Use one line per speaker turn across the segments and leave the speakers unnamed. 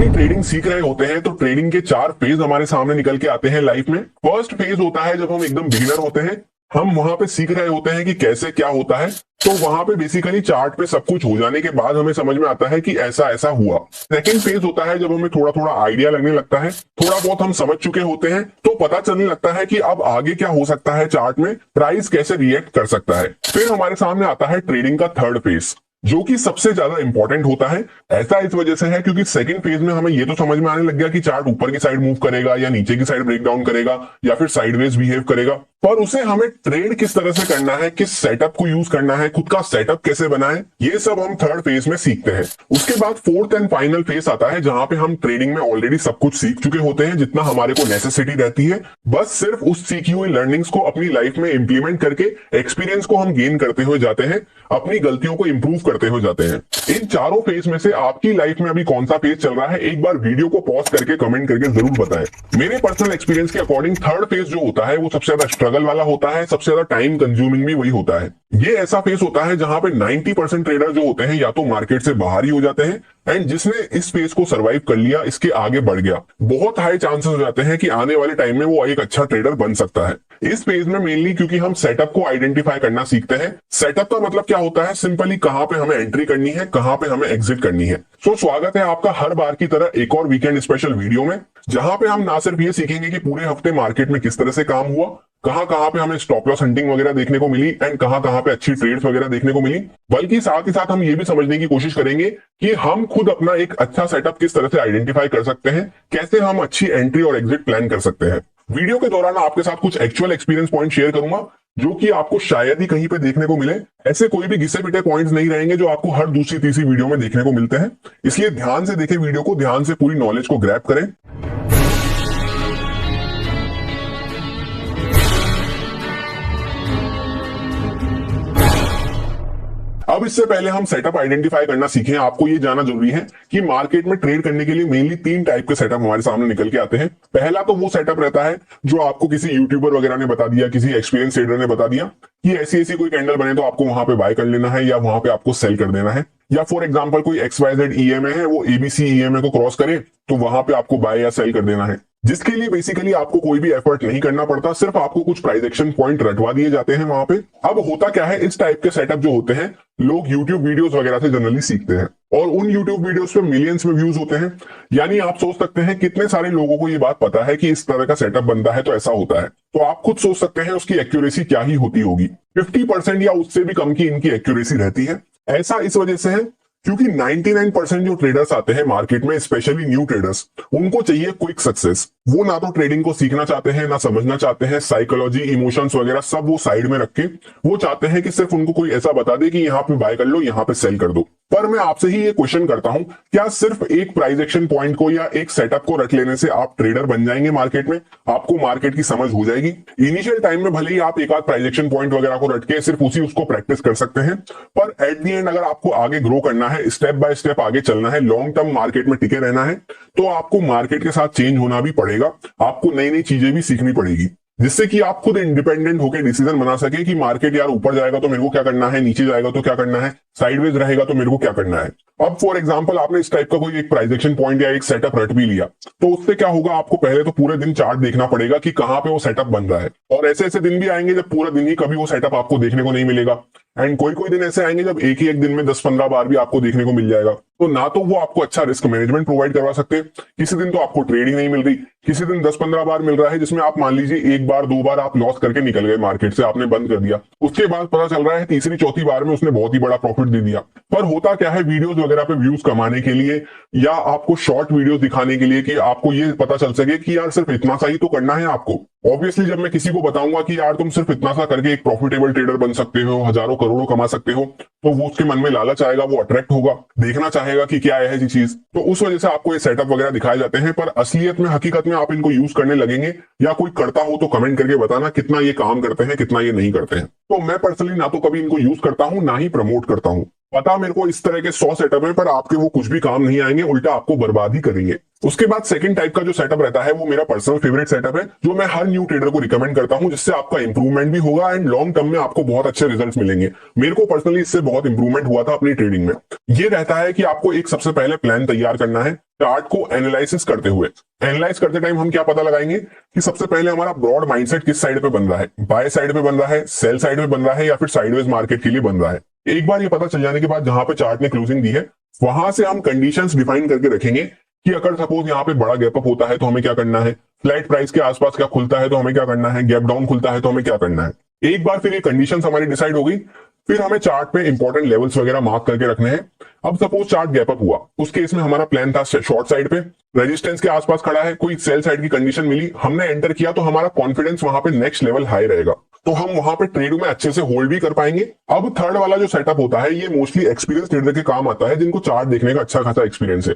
अपनी ट्रेडिंग सीख रहे होते हैं तो ट्रेडिंग के चार फेज हमारे सामने निकल के आते हैं लाइफ में। फर्स्ट फेज होता है जब हम एकदम बिगिनर होते हैं, हम वहां पे सीख रहे होते हैं कि कैसे क्या होता है। तो वहां पे बेसिकली चार्ट पे सब कुछ हो जाने के बाद हमें समझ में आता है कि ऐसा ऐसा हुआ। सेकंड फेज होता है जब हमें थोड़ा थोड़ा आइडिया लगने लगता है, थोड़ा बहुत हम समझ चुके होते हैं, तो पता चलने लगता है कि अब आगे क्या हो सकता है, चार्ट में प्राइस कैसे रिएक्ट कर सकता है। फिर हमारे सामने आता है ट्रेडिंग का थर्ड फेज, जो कि सबसे ज्यादा इंपॉर्टेंट होता है। ऐसा इस वजह से है क्योंकि सेकंड फेज में हमें ये तो समझ में आने लग गया कि चार्ट ऊपर की साइड मूव करेगा या नीचे की साइड ब्रेक डाउन करेगा या फिर साइडवेज बिहेव करेगा, पर उसे हमें ट्रेड किस तरह से करना है, किस सेटअप को यूज करना है, खुद का सेटअप कैसे बनाए, ये सब हम थर्ड फेज में सीखते हैं। उसके बाद फोर्थ एंड फाइनल फेज आता है जहां पे हम ट्रेडिंग में ऑलरेडी सब कुछ सीख चुके होते हैं जितना हमारे को नेसेसिटी रहती है। बस सिर्फ उस सीखी हुई लर्निंग्स को अपनी लाइफ में इंप्लीमेंट करके एक्सपीरियंस को हम गेन करते हुए जाते हैं, अपनी गलतियों को इंप्रूव करते हुए जाते हैं। इन चारों फेज में से आपकी लाइफ में अभी कौन सा फेज चल रहा है, एक बार वीडियो को पॉज करके कमेंट करके जरूर बताएं। मेरे पर्सनल एक्सपीरियंस के अकॉर्डिंग थर्ड फेज जो होता है वो सबसे ज्यादा स्ट्रगल वाला होता है, सबसे ज्यादा टाइम कंज्यूमिंग भी वही होता है। ये ऐसा फेज होता है जहां पे 90% ट्रेडर जो होते हैं या तो मार्केट से बाहर ही हो जाते हैं, एंड जिसने इस फेज को सरवाइव कर लिया, इसके आगे बढ़ गया, बहुत हाई चांसेस हो जाते हैं कि आने वाले टाइम में वो एक अच्छा ट्रेडर बन सकता है। इस फेज में मेनली क्योंकि हम सेटअप को आइडेंटिफाई करना सीखते हैं। सेटअप का मतलब क्या होता है, सिंपली कहां पे हमें एंट्री करनी है, कहां पे हमें एग्जिट करनी है। सो स्वागत है आपका हर बार की तरह एक और वीकेंड स्पेशल वीडियो में, जहां पे हम ना सिर्फ ये सीखेंगे कि पूरे हफ्ते मार्केट में किस तरह से काम हुआ, कहां कहां पे हमें स्टॉप लॉस हंटिंग वगैरह देखने को मिली एंड कहां कहां पे अच्छी ट्रेड्स वगैरह देखने को मिली, बल्कि साथ ही साथ हम ये भी समझने की कोशिश करेंगे कि हम खुद अपना एक अच्छा सेटअप किस तरह से आइडेंटिफाई कर सकते हैं, कैसे हम अच्छी एंट्री और एग्जिट प्लान कर सकते हैं। वीडियो के दौरान आपके साथ कुछ एक्चुअल एक्सपीरियंस पॉइंट शेयर करूंगा जो कि आपको शायद ही कहीं पे देखने को मिले। ऐसे कोई भी घिसे पिटे पॉइंट्स नहीं रहेंगे जो आपको हर दूसरी तीसरी वीडियो में देखने को मिलते हैं, इसलिए ध्यान से देखें वीडियो को, ध्यान से पूरी नॉलेज को ग्रैब करें। अब इससे पहले हम सेटअप आइडेंटिफाई करना सीखें, आपको ये जानना जरूरी है कि मार्केट में ट्रेड करने के लिए मेनली तीन टाइप के सेटअप हमारे सामने निकल के आते हैं। पहला तो वो सेटअप रहता है जो आपको किसी यूट्यूबर वगैरह ने बता दिया, किसी एक्सपीरियंस ट्रेडर ने बता दिया कि ऐसी ऐसी कोई कैंडल बने तो आपको वहां पे बाय कर लेना है या वहां पे आपको सेल कर देना है। या फॉर एग्जांपल कोई XYZ EMA है, वो ABC EMA को क्रॉस करे तो वहां पे आपको बाय या सेल कर देना है, जिसके लिए बेसिकली आपको कोई भी एफर्ट नहीं करना पड़ता, सिर्फ आपको कुछ प्राइस एक्शन पॉइंट रटवा दिए जाते हैं वहां पे। अब होता क्या है, इस टाइप के सेटअप जो होते हैं लोग YouTube वीडियोस वगैरह से जनरली सीखते हैं और उन YouTube वीडियोस पे मिलियंस में व्यूज होते हैं। यानी आप सोच सकते हैं कितने सारे लोगों को ये बात पता है कि इस तरह का सेटअप बनता है तो ऐसा होता है, तो आप खुद सोच सकते हैं उसकी एक्यूरेसी क्या ही होती होगी। 50% या उससे भी कम की इनकी एक्यूरेसी रहती है। ऐसा इस वजह से है क्योंकि 99% जो ट्रेडर्स आते हैं मार्केट में, स्पेशली न्यू ट्रेडर्स, उनको चाहिए क्विक सक्सेस। वो ना तो ट्रेडिंग को सीखना चाहते हैं, ना समझना चाहते हैं, साइकोलॉजी, इमोशंस वगैरह सब वो साइड में रख के वो चाहते हैं कि सिर्फ उनको कोई ऐसा बता दे कि यहाँ पे बाय कर लो, यहाँ पे सेल कर दो। पर मैं आपसे ही ये क्वेश्चन करता हूं, क्या सिर्फ एक प्राइस एक्शन पॉइंट को या एक सेटअप को रट लेने से आप ट्रेडर बन जाएंगे मार्केट में, आपको मार्केट की समझ हो जाएगी? इनिशियल टाइम में भले ही आप एक आध प्राइस एक्शन पॉइंट वगैरह को रट के सिर्फ उसी उसको प्रैक्टिस कर सकते हैं, पर एट द एंड अगर आपको आगे ग्रो करना है, स्टेप बाय स्टेप आगे चलना है, लॉन्ग टर्म मार्केट में टिके रहना है, तो आपको मार्केट के साथ चेंज होना भी पड़ेगा, आपको नई नई चीजें भी सीखनी पड़ेगी, जिससे कि आप खुद इंडिपेंडेंट होकर डिसीजन बना सके कि मार्केट यार ऊपर जाएगा तो मेरे को क्या करना है, नीचे जाएगा तो क्या करना है, साइडवेज रहेगा तो मेरे को क्या करना है। अब फॉर एग्जांपल आपने इस टाइप का कोई एक प्राइस एक्शन पॉइंट या एक सेटअप रट भी लिया, तो उससे क्या होगा, आपको पहले तो पूरे दिन चार्ट देखना पड़ेगा कि कहां पे वो सेटअप बन रहा है, और ऐसे ऐसे दिन भी आएंगे जब पूरा दिन ही कभी वो सेटअप आपको देखने को नहीं मिलेगा, एंड कोई कोई दिन ऐसे आएंगे जब एक ही एक दिन में 10-15 बार भी आपको देखने को मिल जाएगा। तो ना तो वो आपको अच्छा रिस्क मैनेजमेंट प्रोवाइड करवा सकते, किसी दिन तो आपको ट्रेडिंग नहीं मिल रही, किसी दिन 10-15 बार मिल रहा है जिसमें आप मान लीजिए एक बार दो बार आप लॉस करके निकल गए मार्केट से, आपने बंद कर दिया, उसके बाद पता चल रहा है तीसरी चौथी बार में उसने बहुत ही बड़ा प्रॉफिट दे दिया। पर होता क्या है, वीडियोस वगैरह पे व्यूज कमाने के लिए या आपको शॉर्ट वीडियोस दिखाने के लिए कि आपको ये पता चल सके कि यार सिर्फ इतना सा ही तो करना है आपको। ऑब्वियसली जब मैं किसी को बताऊंगा कि यार तुम सिर्फ इतना सा करके एक प्रॉफिटेबल ट्रेडर बन सकते हो, हजारों करोड़ों कमा सकते हो, तो वो उसके मन में लालच आएगा, वो अट्रैक्ट होगा, देखना चाहेगा कि क्या है ऐसी चीज, तो उस वजह से आपको ये सेटअप वगैरह दिखाए जाते हैं। पर असलियत में, हकीकत में आप इनको यूज करने लगेंगे या कोई करता हो तो कमेंट करके बताना कितना ये काम करते हैं, कितना ये नहीं करते हैं। तो मैं पर्सनली ना तो कभी इनको यूज करता हूं, ना ही प्रमोट करता हूं। पता मेरे को इस तरह के 100 सेटअप है, पर आपके वो कुछ भी काम नहीं आएंगे, उल्टा आपको बर्बाद ही करेंगे। उसके बाद सेकंड टाइप का जो सेटअप रहता है वो मेरा पर्सनल फेवरेट सेटअप है, जो मैं हर न्यू ट्रेडर को रिकमेंड करता हूं, जिससे आपका इंप्रूवमेंट भी होगा एंड लॉन्ग टर्म में आपको बहुत अच्छे रिजल्ट्स मिलेंगे। मेरे को पर्सनली इससे बहुत इंप्रूवमेंट हुआ था अपनी ट्रेडिंग में। ये रहता है कि आपको एक सबसे पहले प्लान तैयार करना है, चार्ट को एनालिसिस करते हुए। एनालाइज करते टाइम हम क्या पता लगाएंगे कि सबसे पहले हमारा ब्रॉड माइंडसेट किस साइड पे बन रहा है, बाय साइड पे बन रहा है, सेल साइड पे बन रहा है, या फिर साइडवेज मार्केट के लिए बन रहा है। एक बार ये पता चल जाने के बाद जहां पे चार्ट ने क्लोजिंग दी है, वहां से हम कंडीशंस डिफाइन करके रखेंगे कि अगर सपोज यहाँ पे बड़ा गैप अप होता है तो हमें क्या करना है, फ्लैट प्राइस के आसपास क्या खुलता है तो हमें क्या करना है, गैप डाउन खुलता है तो हमें क्या करना है। एक बार फिर ये कंडीशंस हमारी डिसाइड हो गई, फिर हमें चार्ट पे इंपॉर्टेंट लेवल्स वगैरह मार्क करके रखने हैं। अब सपोज चार्ट गैप अप हुआ, उस केस में हमारा प्लान था शॉर्ट साइड पे, रेजिस्टेंस के आसपास खड़ा है, कोई सेल साइड की कंडीशन मिली, हमने एंटर किया, तो हमारा कॉन्फिडेंस वहां पे नेक्स्ट लेवल हाई रहेगा, तो हम वहां पे ट्रेड में अच्छे से होल्ड भी कर पाएंगे। अब थर्ड वाला जो सेटअप होता है, ये मोस्टली एक्सपीरियंस ट्रेडर के काम आता है, जिनको चार्ट देखने का अच्छा खासा एक्सपीरियंस है।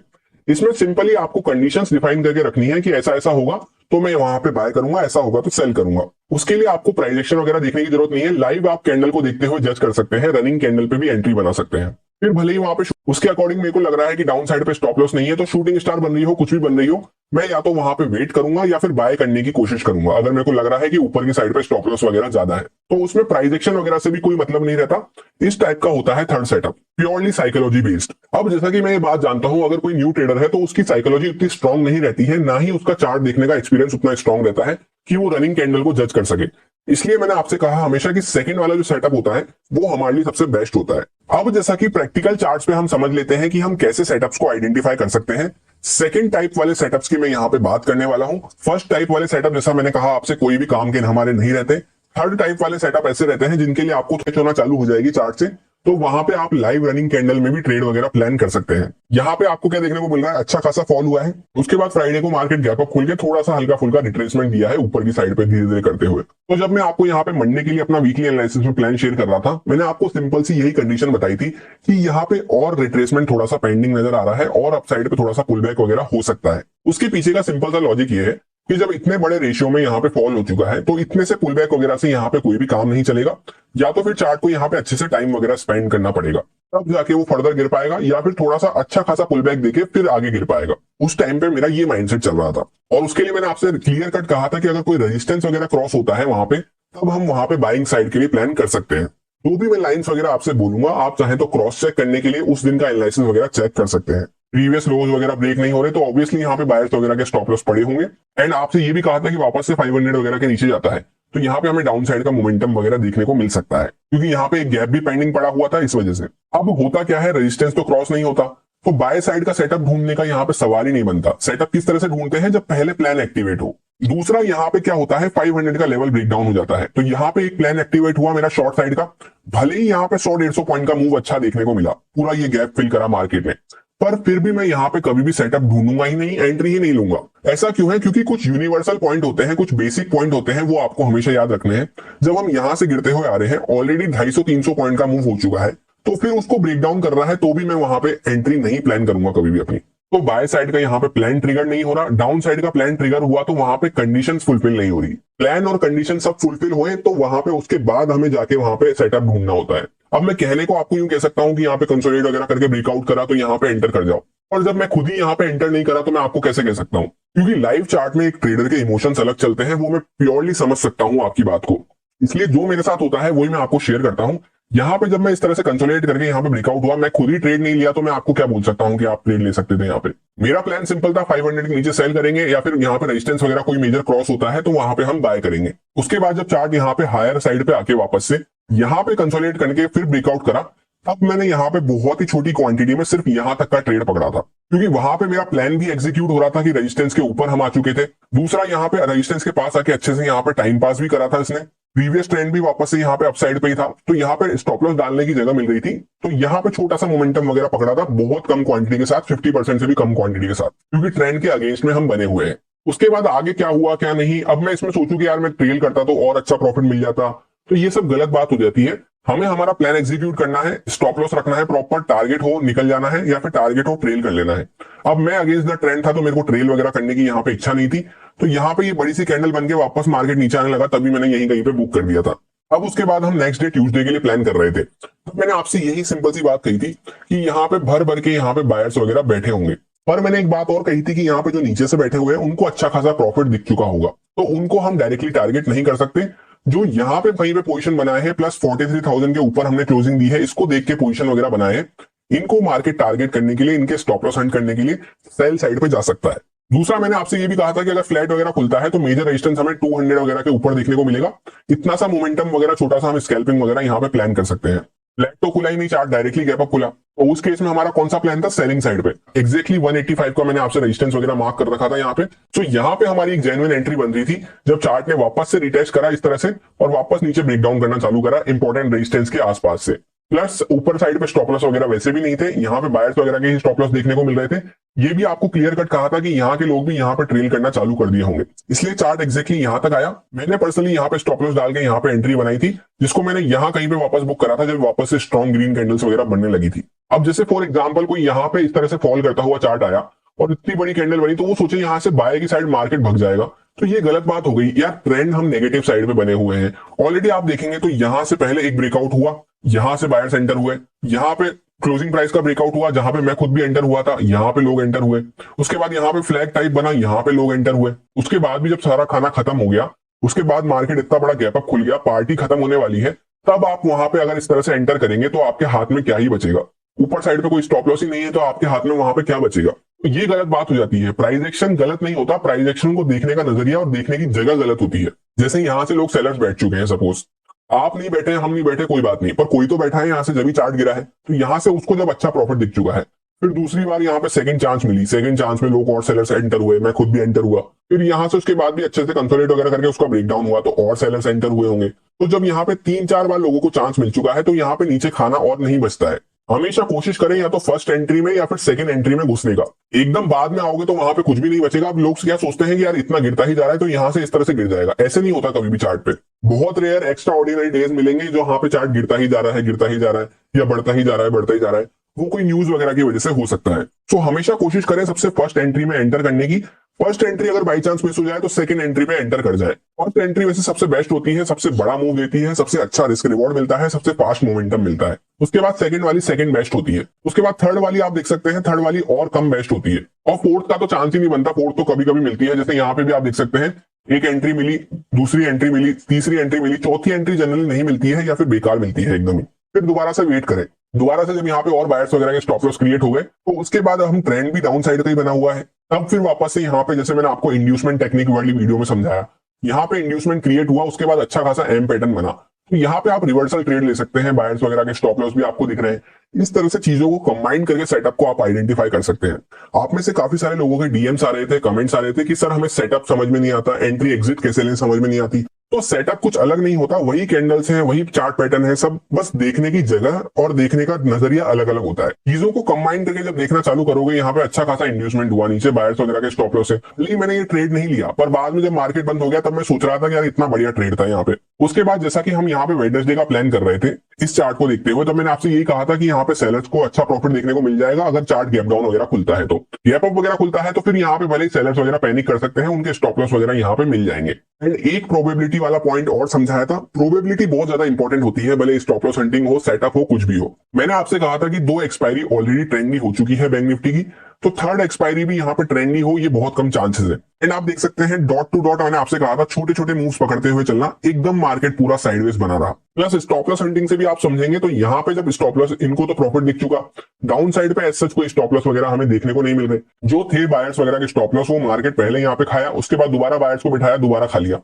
इसमें सिंपली आपको कंडीशंस डिफाइन करके रखनी है कि ऐसा ऐसा होगा तो मैं वहां पे बाय करूंगा, ऐसा होगा तो सेल करूंगा। उसके लिए आपको प्राइस एक्शन वगैरह देखने की जरूरत नहीं है, लाइव आप कैंडल को देखते हुए जज कर सकते हैं, रनिंग कैंडल पे भी एंट्री बना सकते हैं। फिर भले ही वहां पे उसके अकॉर्डिंग मेरे को लग रहा है कि डाउन साइड पे स्टॉप लॉस नहीं है, तो शूटिंग स्टार बन रही हो, कुछ भी बन रही हो, मैं या तो वहां पे वेट करूंगा या फिर बाय करने की कोशिश करूंगा। अगर मेरे को लग रहा है कि ऊपर की साइड पे स्टॉप लॉस वगैरह ज्यादा है, तो उसमें प्राइस एक्शन वगैरह से भी कोई मतलब नहीं रहता। इस टाइप का होता है third setup, purely psychology based. अब जैसा कि मैं ये बात जानता हूं, अगर कोई न्यू ट्रेडर है तो उसकी साइकोलॉजी उतनी स्ट्रांग नहीं रहती है, ना ही उसका चार्ट देखने का एक्सपीरियंस उतना स्ट्रांग रहता है कि वो रनिंग कैंडल को जज कर सके। इसलिए मैंने आपसे कहा हमेशा कि सेकंड वाला जो सेटअप होता है वो हमारे लिए सबसे बेस्ट होता है। अब जैसा कि प्रैक्टिकल चार्ट्स पे हम समझ लेते हैं कि हम कैसे सेटअप्स को आइडेंटिफाई कर सकते हैं, सेकंड टाइप वाले सेटअप्स की मैं यहाँ पे बात करने वाला हूं। फर्स्ट टाइप वाले सेटअप, जैसा मैंने कहा आपसे, कोई भी काम के हमारे नहीं रहते। थर्ड टाइप वाले सेटअप ऐसे रहते हैं जिनके लिए आपको कैच होना चालू हो जाएगी चार्ट से, तो वहां पे आप लाइव रनिंग कैंडल में भी ट्रेड वगैरह प्लान कर सकते हैं। यहाँ पे आपको क्या देखने को मिल रहा है, अच्छा खासा फॉल हुआ है, उसके बाद फ्राइडे को मार्केट गैप अप खुल के थोड़ा सा हल्का फुल्का रिट्रेसमेंट दिया है ऊपर की साइड पे धीरे धीरे करते हुए। तो जब मैं आपको यहाँ पे मंडे के लिए अपना वीकली एनालिसिस में प्लान शेयर कर रहा था, मैंने आपको सिंपल सी यही कंडीशन बताई थी कि यहाँ पे और रिट्रेसमेंट थोड़ा सा पेंडिंग नजर आ रहा है और अपसाइड पे थोड़ा सा पुल बैक वगैरह हो सकता है। उसके पीछे का सिंपल सा लॉजिक ये है कि जब इतने बड़े रेशियो में यहाँ पे फॉल हो चुका है, तो इतने से पुल बैक वगैरह से यहाँ पे कोई भी काम नहीं चलेगा, या तो फिर चार्ट को यहाँ पे अच्छे से टाइम वगैरह स्पेंड करना पड़ेगा, तब जाके वो फर्दर गिर पाएगा, या फिर थोड़ा सा अच्छा खासा पुल बैक देके फिर आगे गिर पाएगा। उस टाइम पे मेरा ये माइंडसेट चल रहा था, और उसके लिए मैंने आपसे क्लियर कट कहा था कि अगर कोई रेजिस्टेंस वगैरह क्रॉस होता है वहां पे, तब हम वहां पे बाइंग साइड के लिए प्लान कर सकते हैं। तो भी मैं लाइंस वगैरह आपसे बोलूंगा, आप चाहें तो क्रॉस चेक करने के लिए उस दिन का एनालिसिस वगैरह चेक कर सकते हैं। प्रीवियस लोज वगैरह ब्रेक नहीं हो रहे तो ऑब्वियसली यहाँ पे बायर्स वगैरह के स्टॉप लॉस पड़े होंगे। एंड आपसे ये भी कहा था कि वापस से 500 वगैरह के नीचे जाता है तो यहाँ पे हमें डाउन साइड का मोमेंटम वगैरह देखने को मिल सकता है, क्योंकि यहाँ पे एक गैप भी पेंडिंग पड़ा हुआ था इस वजह से। अब होता क्या है, रेजिस्टेंस तो क्रॉस नहीं होता, तो बाय साइड का सेटअप ढूंढने का यहाँ पे सवाल ही नहीं बनता। सेटअप किस तरह से ढूंढते हैं, जब पहले प्लान एक्टिवेट हो। दूसरा, यहाँ पे क्या होता है, 500 का लेवल ब्रेकडाउन हो जाता है, तो यहाँ पे एक प्लान एक्टिवेट हुआ मेरा शॉर्ट साइड का, भले ही यहाँ पे 100-150 पॉइंट का मूव अच्छा देखने को मिला, पूरा ये गैप फिल करा मार्केट में, पर फिर भी मैं यहाँ पे कभी भी सेटअप ढूंढूंगा ही नहीं, एंट्री ही नहीं लूंगा। ऐसा क्यों है, क्योंकि कुछ यूनिवर्सल पॉइंट होते हैं, कुछ बेसिक पॉइंट होते हैं, वो आपको हमेशा याद रखने हैं। जब हम यहाँ से गिरते हुए आ रहे हैं, ऑलरेडी 250-300 पॉइंट का मूव हो चुका है, तो फिर उसको ब्रेक डाउन कर रहा है, तो भी मैं वहां पे एंट्री नहीं प्लान करूंगा कभी भी अपनी। तो बाय साइड का यहाँ पे प्लान ट्रिगर नहीं हो रहा, डाउन साइड का प्लान ट्रिगर हुआ तो वहां पे कंडीशंस फुलफिल नहीं हो रही। प्लान और कंडीशन सब फुलफिल हुए तो वहां पे उसके बाद हमें जाके वहां पे सेटअप ढूंढना होता है। अब मैं कहने को आपको यूं कह सकता हूं कि यहाँ पे कंसोलिडेट वगैरह करके ब्रेकआउट करा तो यहाँ पे एंटर कर जाओ, और जब मैं खुद ही यहाँ पे एंटर नहीं करा तो मैं आपको कैसे कह सकता हूँ, क्योंकि लाइव चार्ट में एक ट्रेडर के इमोशंस अलग चलते हैं, वो मैं प्योरली समझ सकता हूँ आपकी बात को। इसलिए जो मेरे साथ होता है वही मैं आपको शेयर करता हूँ। यहाँ पे जब मैं इस तरह से कंसोलिडेट करके यहाँ पे ब्रेकआउट हुआ, मैं खुद ही ट्रेड नहीं लिया, तो मैं आपको क्या बोल सकता हूँ कि आप ट्रेड ले सकते थे। यहाँ पे मेरा प्लान सिंपल था, 500 के नीचे सेल करेंगे, या फिर यहाँ पे रेजिस्टेंस वगैरह कोई मेजर क्रॉस होता है तो वहां पे हम बाय करेंगे। उसके बाद जब चार्ट यहाँ पे हायर साइड पे आके वापस से यहाँ पे कंसोलिडेट करके फिर ब्रेकआउट करा, तब मैंने यहाँ पे बहुत ही छोटी क्वांटिटी में सिर्फ यहाँ तक का ट्रेड पकड़ा था, क्योंकि वहां पे मेरा प्लान भी एग्जीक्यूट हो रहा था कि रेजिस्टेंस के ऊपर हम आ चुके थे। दूसरा, यहाँ पे रेजिस्टेंस के पास आके अच्छे से यहाँ पे टाइम पास भी करा था इसने, प्रीवियस ट्रेंड भी वापस से यहाँ पे अपसाइड पे ही था, तो यहाँ पे स्टॉप लॉस डालने की जगह मिल रही थी, तो यहाँ पे छोटा सा मोमेंटम वगैरह पकड़ा था, बहुत कम क्वांटिटी के साथ, 50% से भी कम क्वांटिटी के साथ, क्योंकि ट्रेंड के अगेंस्ट में हम बने हुए हैं। उसके बाद आगे क्या हुआ क्या नहीं, अब मैं इसमें सोचूं कि यार मैं ट्रेल करता तो और अच्छा प्रॉफिट मिल जाता, तो ये सब गलत बात हो जाती है। हमें हमारा प्लान एग्जीक्यूट करना है, स्टॉप लॉस रखना है, प्रॉपर टारगेट हो निकल जाना है, या फिर टारगेट हो ट्रेल कर लेना है। अब मैं अगेंस्ट द ट्रेंड था तो मेरे को ट्रेल वगैरह करने की यहाँ पे इच्छा नहीं थी, तो यहाँ पे ये बड़ी सी कैंडल बन के वापस मार्केट नीचे आने लगा, तभी मैंने यहीं कहीं पे बुक कर दिया था। अब उसके बाद हम नेक्स्ट डे ट्यूसडे के लिए प्लान कर रहे थे, तो मैंने आपसे यही सिंपल सी बात कही थी कि यहाँ पे भर भर के यहाँ पे बायर्स वगैरह बैठे होंगे, पर मैंने एक बात और कही थी कि यहाँ पे जो नीचे से बैठे हुए हैं उनको अच्छा खासा प्रॉफिट दिख चुका होगा, तो उनको हम डायरेक्टली टारगेट नहीं कर सकते। जो यहाँ पे कहीं पे पोजीशन बनाए हैं प्लस 43,000 के ऊपर हमने क्लोजिंग दी है, इसको देख के पोजीशन वगैरह बनाए हैं, इनको मार्केट टारगेट करने के लिए, इनके स्टॉप लॉस हंट करने के लिए सेल साइड पे जा सकता है। दूसरा मैंने आपसे ये भी कहा था कि अगर फ्लैट वगैरह खुलता है तो मेजर रेजिस्टेंस हमें 200 वगैरह के ऊपर देखने को मिलेगा। इतना सा मोमेंटम वगैरह छोटा सा हम स्कैल्पिंग वगैरह यहाँ पे प्लान कर सकते हैं। फ्लैट तो खुला ही नहीं, चार्ट डायरेक्टली गैप अप खुला, तो उस केस में हमारा कौन सा प्लान था, सेलिंग साइड पे एक्जैक्टली 185 का मैंने आपसे रेजिस्टेंस वगैरह मार्क कर रखा था यहाँ पे। तो यहाँ पे हमारी एक जेन्युइन एंट्री बन रही थी जब चार्ट ने वापस से रिटेस्ट करा इस तरह से और वापस नीचे ब्रेकडाउन करना चालू करा इंपॉर्टेंट रेजिस्टेंस के आसपास से। प्लस ऊपर साइड पे स्टॉप लॉस वगैरह वैसे भी नहीं थे, यहाँ पे बायर्स वगैरह के ही स्टॉप लॉस देखने को मिल रहे थे। ये भी आपको क्लियर कट कहा था कि यहाँ के लोग भी यहाँ पे ट्रेल करना चालू कर दिए होंगे, इसलिए चार्ट एक्जैक्टली यहाँ तक आया। मैंने पर्सनली यहाँ पे स्टॉप लॉस डाल के यहाँ पे एंट्री बनाई थी, जिसको मैंने यहाँ कहीं पे वापस बुक करा था जब वापस से स्ट्रॉन्ग ग्रीन कैंडल्स वगैरह बनने लगी थी। अब जैसे फॉर एग्जाम्पल कोई यहाँ पे इस तरह से फॉल करता हुआ चार्ट आया और इतनी बड़ी कैंडल बनी, तो वो सोचे यहाँ से बाय की साइड मार्केट भग जाएगा, तो ये गलत बात हो गई यार। ट्रेंड हम नेगेटिव साइड में बने हुए हैं ऑलरेडी। आप देखेंगे तो यहाँ से पहले एक ब्रेकआउट हुआ, यहाँ से बायर्स एंटर हुए, यहाँ पे क्लोजिंग प्राइस का ब्रेकआउट हुआ जहां पे मैं खुद भी एंटर हुआ था, यहाँ पे लोग एंटर हुए। उसके बाद यहाँ पे फ्लैग टाइप बना, यहाँ पे लोग एंटर हुए। उसके बाद भी जब सारा खाना खत्म हो गया, उसके बाद मार्केट इतना बड़ा गैप अप खुल गया, पार्टी खत्म होने वाली है, तब आप वहां पे अगर इस तरह से एंटर करेंगे तो आपके हाथ में क्या ही बचेगा। ऊपर साइड पे कोई स्टॉप लॉस ही नहीं है तो आपके हाथ में वहां पे क्या बचेगा। तो ये गलत बात हो जाती है। प्राइस एक्शन गलत नहीं होता, प्राइस एक्शन को देखने का नजरिया और देखने की जगह गलत होती है। जैसे यहाँ से लोग सेलर्स बैठ चुके हैं, सपोज आप नहीं बैठे, हम नहीं बैठे, कोई बात नहीं, पर कोई तो बैठा है यहाँ से जब भी चार्ट गिरा है, तो यहाँ से उसको जब अच्छा प्रॉफिट दिख चुका है, फिर दूसरी बार यहाँ पे सेकंड चांस मिली, सेकंड चांस में लोग और सेलर्स एंटर हुए, मैं खुद भी एंटर हुआ, फिर यहाँ से उसके बाद भी अच्छे से कंसोलिडेट वगैरह करके उसका ब्रेकडाउन हुआ तो और सेलर्स एंटर हुए होंगे। तो जब यहाँ पे 3-4 बार लोगों को चांस मिल चुका है तो यहाँ पे नीचे खाना और नहीं बचता है। हमेशा कोशिश करें या तो फर्स्ट एंट्री में या फिर सेकंड एंट्री में घुसने का। एकदम बाद में आओगे तो वहां पे कुछ भी नहीं बचेगा। अब लोग क्या सोचते हैं कि यार इतना गिरता ही जा रहा है तो यहाँ से इस तरह से गिर जाएगा, ऐसे नहीं होता कभी भी चार्ट पे। बहुत रेयर एक्स्ट्रा ऑर्डिनरी डेज मिलेंगे जो वहां पे चार्ट गिरता ही जा रहा है, गिरता ही जा रहा है, या बढ़ता ही जा रहा है, बढ़ता ही जा रहा है। वो कोई न्यूज वगैरह की वजह से हो सकता है। तो हमेशा कोशिश करें सबसे फर्स्ट एंट्री में एंटर करने की। फर्स्ट एंट्री अगर बाई चांस मिस हो जाए तो सेकंड एंट्री में एंटर कर जाए। फर्स्ट एंट्री वैसे सबसे बेस्ट होती है, सबसे बड़ा मूव देती है, सबसे अच्छा रिस्क रिवॉर्ड मिलता है, सबसे फास्ट मोमेंटम मिलता है। उसके बाद सेकंड वाली सेकंड बेस्ट होती है। उसके बाद थर्ड वाली आप देख सकते हैं, थर्ड वाली और कम बेस्ट होती है। और फोर्थ का तो चांस ही नहीं बनता, फोर्थ तो कभी कभी मिलती है। जैसे यहाँ पे भी आप देख सकते हैं, एक एंट्री मिली, दूसरी एंट्री मिली, तीसरी एंट्री मिली, चौथी एंट्री जनरली नहीं मिलती है या फिर बेकार मिलती है एकदम ही। फिर दोबारा से वेट करें, दोबारा से जब यहाँ पे और बायर्स वगैरह के स्टॉप लॉस क्रिएट हो गए तो उसके बाद हम ट्रेंड भी डाउन साइड का ही बना हुआ है। तब फिर वापस से यहाँ पे जैसे मैंने आपको इंड्यूसमेंट टेक्निक वाली वीडियो में समझाया, यहाँ पे इंड्यूसमेंट क्रिएट हुआ, उसके बाद अच्छा खासा एम पैटर्न बना, तो यहाँ पे आप रिवर्सल ट्रेड ले सकते हैं। बायर्स वगैरह के स्टॉप लॉस भी आपको दिख रहे हैं। इस तरह से चीजों को कंबाइन करके सेटअप को आप आइडेंटिफाई कर सकते हैं। आप में से काफी सारे लोगों के डीएम्स आ रहे थे, कमेंट्स आ रहे थे कि सर हमें सेटअप समझ में नहीं आता, एंट्री एग्जिट कैसे लें समझ में नहीं आती। तो सेटअप कुछ अलग नहीं होता, वही कैंडल्स हैं, वही चार्ट पैटर्न है, सब बस देखने की जगह और देखने का नजरिया अलग अलग होता है। चीजों को कंबाइन करके जब देखना चालू करोगे, यहाँ पे अच्छा खासा इंड्यूसमेंट हुआ नीचे बायर्स वगैरह के स्टॉप लॉस से, लेकिन मैंने ये ट्रेड नहीं लिया। पर बाद में जब मार्केट बंद हो गया तब मैं सोच रहा था कि यार इतना बढ़िया ट्रेड था यहाँ पे। उसके बाद जैसा कि हम यहाँ पे वेडनेसडे का प्लान कर रहे थे इस चार्ट को देखते हुए, तो मैंने आपसे यही कहा था कि यहाँ पे सेलर्स को अच्छा प्रॉफिट देखने को मिल जाएगा अगर चार्ट गैप डाउन वगैरह खुलता है। तो गैप अप वगैरह खुलता है तो फिर यहाँ पे भले सेलर्स वगैरह पैनिक कर सकते हैं, उनके स्टॉप लॉस वगैरह यहाँ पे मिल जाएंगे। एंड एक प्रोबेबिलिटी वाला पॉइंट और समझाया था, प्रोबेबिलिटी बहुत ज्यादा इंपॉर्टेंट होती है, भले स्टॉप लॉस हंटिंग हो, सेटअप हो, कुछ भी हो। मैंने आपसे कहा था कि 2 एक्सपायरी ऑलरेडी ट्रेंडी हो चुकी है बैंक निफ्टी की, तो थर्ड एक्सपायरी भी यहाँ पे ट्रेंडी हो ये बहुत कम चांसेस है। एंड आप देख सकते हैं डॉट टू डॉट, मैंने आपसे कहा था छोटे छोटे मूव्स पकड़ते हुए चलना, एकदम मार्केट पूरा साइडवेज बना रहा। प्लस स्टॉप लॉस हंटिंग से भी आप समझेंगे तो यहाँ पे जब स्टॉप लॉस, इनको तो प्रॉफिट दिख चुका, डाउन साइड पे एज सच कोई स्टॉप लॉस वगैरह हमें देखने को नहीं मिल रहे। जो थे बायर्स वगैरह के स्टॉप लॉस वो मार्केट पहले यहाँ पे खाया, उसके बाद दोबारा बायर्स को बिठाया, दोबारा खा लिया।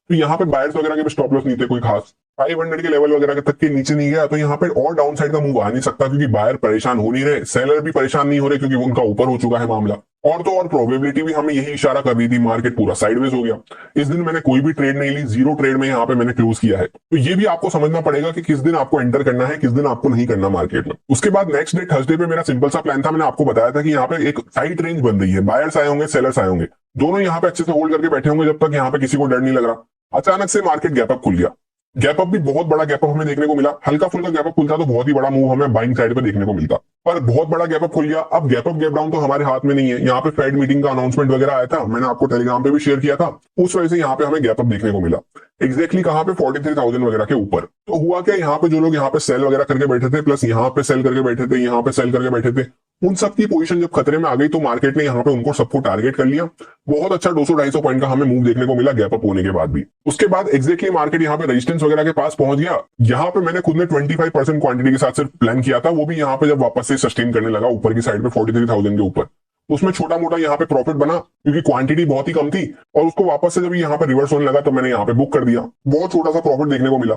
तो यहाँ पे बायर्स वगैरह के भी स्टॉप लॉस नहीं थे कोई खास, 500 के लेवल वगैरह तक के नीचे नहीं गया, तो यहाँ पे और डाउन साइड का मूव आ नहीं सकता क्योंकि बायर परेशान हो नहीं रहे, सेलर भी परेशान नहीं हो रहे क्योंकि उनका ऊपर हो चुका है मामला। और तो और प्रोबेबिलिटी भी हमें यही इशारा कर रही थी, मार्केट पूरा साइडवेज हो गया। इस दिन मैंने कोई भी ट्रेड नहीं ली, 0 ट्रेड में यहाँ पे मैंने क्लोज किया है। तो ये भी आपको समझना पड़ेगा कि किस दिन आपको एंटर करना है, किस दिन आपको नहीं करना मार्केट में। उसके बाद नेक्स्ट डे थर्सडे पे मेरा सिंपल सा प्लान था, मैंने आपको बताया था कि यहाँ पे एक टाइट रेंज बन रही है, बायर्स आए होंगे, सेलर्स आए होंगे, दोनों यहाँ पे अच्छे से होल्ड करके बैठे होंगे जब तक यहाँ पे किसी को डर नहीं लग रहा। अचानक से मार्केट गैप अप खुल गया, गैप अप भी बहुत बड़ा गैप अप हमें देखने को मिला। हल्का फुल्का गैप अप खुलता तो बहुत ही बड़ा मूव हमें बाइंग साइड पे देखने को मिलता। पर बहुत बड़ा गैप अप खुल गया। अब गैप अप गैप डाउन तो हमारे हाथ में नहीं है। यहाँ पे फेड मीटिंग का अनाउंसमेंट वगैरह आया था, मैंने आपको टेलीग्राम पे भी शेयर किया था। उस वजह से यहाँ पे हमें गैप अप देखने को मिला। एग्जैक्टली कहाँ पे 43,000 वगैरह के ऊपर। तो हुआ क्या, यहाँ पे जो लोग यहाँ पे सेल वगैरह करके बैठे थे, प्लस यहाँ पे सेल करके बैठे थे, यहाँ पे सेल करके बैठे थे, उन सबकी पोजीशन जब खतरे में आ गई तो मार्केट ने यहाँ पे उनको सबको टारगेट कर लिया। बहुत अच्छा 200-250 पॉइंट का हमें मूव देखने को मिला गैप अप होने के बाद भी। उसके बाद एग्जैक्टली मार्केट यहाँ पे रेजिस्टेंस वगैरह के पास पहुंच गया। यहाँ पे मैंने खुद ने 25% क्वांटिटी के साथ सिर्फ प्लान किया था, वो भी यहाँ पे जब वापस से सस्टेन करने लगा ऊपर की साइड पे 43,000 के ऊपर। उसमें छोटा मोटा यहाँ पे प्रॉफिट बना क्योंकि क्वांटिटी बहुत ही कम थी, और उसको वापस से जब यहाँ पे रिवर्स होने लगा तो मैंने यहाँ पे बुक कर दिया। बहुत छोटा सा प्रॉफिट देखने को मिला,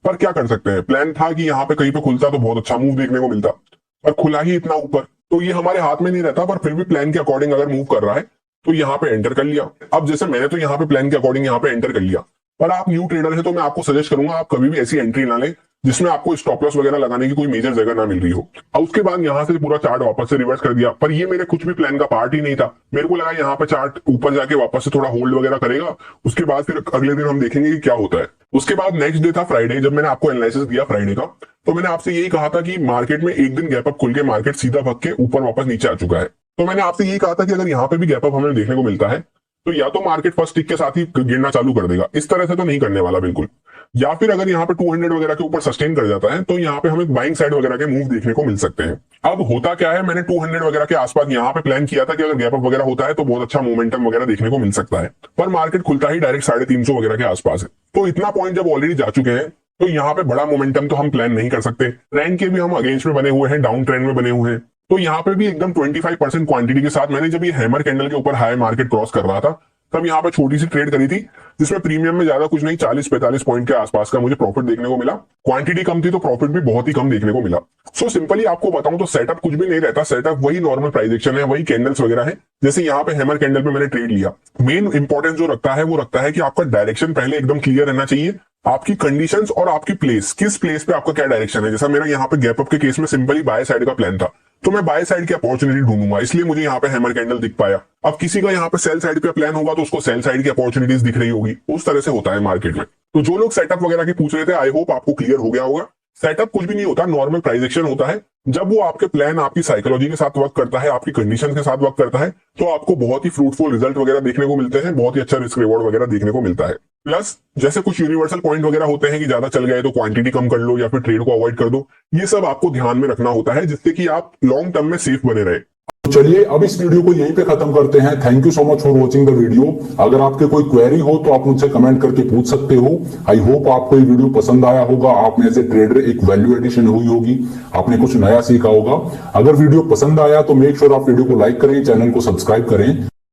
पर क्या कर सकते हैं, प्लान था कि यहाँ पे कहीं पे खुलता तो बहुत अच्छा मूव देखने को मिलता, पर खुला ही इतना ऊपर। तो ये हमारे हाथ में नहीं रहता, पर फिर भी प्लान के अकॉर्डिंग अगर मूव कर रहा है तो यहाँ पे एंटर कर लिया। अब जैसे मैंने तो यहाँ पे प्लान के अकॉर्डिंग यहाँ पे एंटर कर लिया, पर आप न्यू ट्रेडर है तो मैं आपको सजेस्ट करूंगा आप कभी भी ऐसी एंट्री ना लें जिसमें आपको स्टॉप लॉस वगैरह लगाने की कोई मेजर जगह ना मिल रही हो। और उसके बाद यहाँ से पूरा चार्ट वापस से रिवर्स कर दिया, पर ये मेरे कुछ भी प्लान का पार्ट ही नहीं था। मेरे को लगा यहाँ पे चार्ट ऊपर जाके वापस से थोड़ा होल्ड वगैरह करेगा, उसके बाद फिर अगले दिन हम देखेंगे कि क्या होता है। उसके बाद नेक्स्ट डे था फ्राइडे, जब मैंने आपको एनालिसिस दिया फ्राइडे का, तो मैंने आपसे यही कहा था कि मार्केट में एक दिन गैप अप खुल के मार्केट सीधा भग के ऊपर वापस नीचे आ चुका है। तो मैंने आपसे यही कहा था कि अगर यहाँ पे भी गैप अप हमें देखने को मिलता है तो या तो मार्केट फर्स्ट टिक के साथ ही गिरना चालू कर देगा, इस तरह से तो नहीं करने वाला बिल्कुल, या फिर अगर यहाँ पे 200 वगैरह के ऊपर सस्टेन कर जाता है तो यहाँ पे हमें बाइंग साइड वगैरह के मूव देखने को मिल सकते हैं। अब होता क्या है, मैंने 200 वगैरह के आसपास यहाँ पे प्लान किया था कि अगर गैप अप वगैरह होता है तो बहुत अच्छा मोमेंटम वगैरह देखने को मिल सकता है, पर मार्केट खुलता ही डायरेक्ट 350 वगैरह के आसपास है। तो इतना पॉइंट जब ऑलरेडी जा चुके हैं तो यहाँ पे बड़ा मोमेंटम तो हम प्लान नहीं कर सकते। ट्रेंड के भी हम अगेंस्ट में बने हुए हैं, डाउन ट्रेंड में बने हुए हैं। तो यहाँ पे भी एकदम 25% क्वांटिटी के साथ मैंने जब ये हैमर कैंडल के ऊपर हाई मार्केट क्रॉस कर रहा था तब यहाँ पे छोटी सी ट्रेड करी थी, जिसमें प्रीमियम में ज्यादा कुछ नहीं 40-45 पॉइंट के आसपास का मुझे प्रॉफिट देखने को मिला। क्वांटिटी कम थी तो प्रॉफिट भी बहुत ही कम देखने को मिला। सो सिंपली आपको बताऊं तो सेटअप कुछ भी नहीं रहता, सेटअप वही नॉर्मल प्राइस एक्शन है, वही कैंडल्स वगैरह है। जैसे यहाँ पे हैमर कैंडल पे मैंने ट्रेड लिया, मेन इंपॉर्टेंस जो रखता है वो रखता है कि आपका डायरेक्शन पहले एकदम क्लियर रहना चाहिए, आपकी कंडीशंस और आपकी प्लेस, किस प्लेस पे आपका क्या डायरेक्शन है। जैसा मेरा यहाँ पे गैप अप के केस में सिंपली बाय साइड का प्लान था, तो मैं बाय साइड की अपॉर्चुनिटी ढूंढूंगा, इसलिए मुझे यहाँ पे हैमर कैंडल दिख पाया। अब किसी का यहाँ पे सेल साइड पे प्लान होगा तो उसको सेल साइड की अपॉर्चुनिटीज दिख रही होगी, उस तरह से होता है मार्केट में। तो जो लोग सेटअप वगैरह के पूछ रहे थे, आई होप आपको क्लियर हो गया होगा। सेटअप कुछ भी नहीं होता, नॉर्मल प्राइस एक्शन होता है। जब वो आपके प्लान आपकी साइकोलॉजी के साथ वर्क करता है, आपकी कंडीशन के साथ वर्क करता है, तो आपको बहुत ही फ्रूटफुल रिजल्ट वगैरह देखने को मिलते हैं, बहुत ही अच्छा रिस्क रिवॉर्ड वगैरह देखने को मिलता है। प्लस जैसे कुछ यूनिवर्सल पॉइंट वगैरह होते हैं कि ज्यादा चल गए तो क्वांटिटी कम कर लो या फिर ट्रेड को अवॉइड कर दो, ये सब आपको ध्यान में रखना होता है जिससे कि आप लॉन्ग टर्म में सेफ बने रहे।
तो चलिए अब इस वीडियो को यहीं पे खत्म करते हैं। Thank you so much for watching the video. अगर आपके कोई क्वेरी हो तो आप मुझसे कमेंट करके पूछ सकते हो। आई होप आपको ये वीडियो पसंद आया होगा, आप में एज ए ट्रेडर एक वैल्यू एडिशन हुई होगी, आपने कुछ नया सीखा होगा। अगर वीडियो पसंद आया तो मेक श्योर आप वीडियो को लाइक करें, चैनल को सब्सक्राइब करें।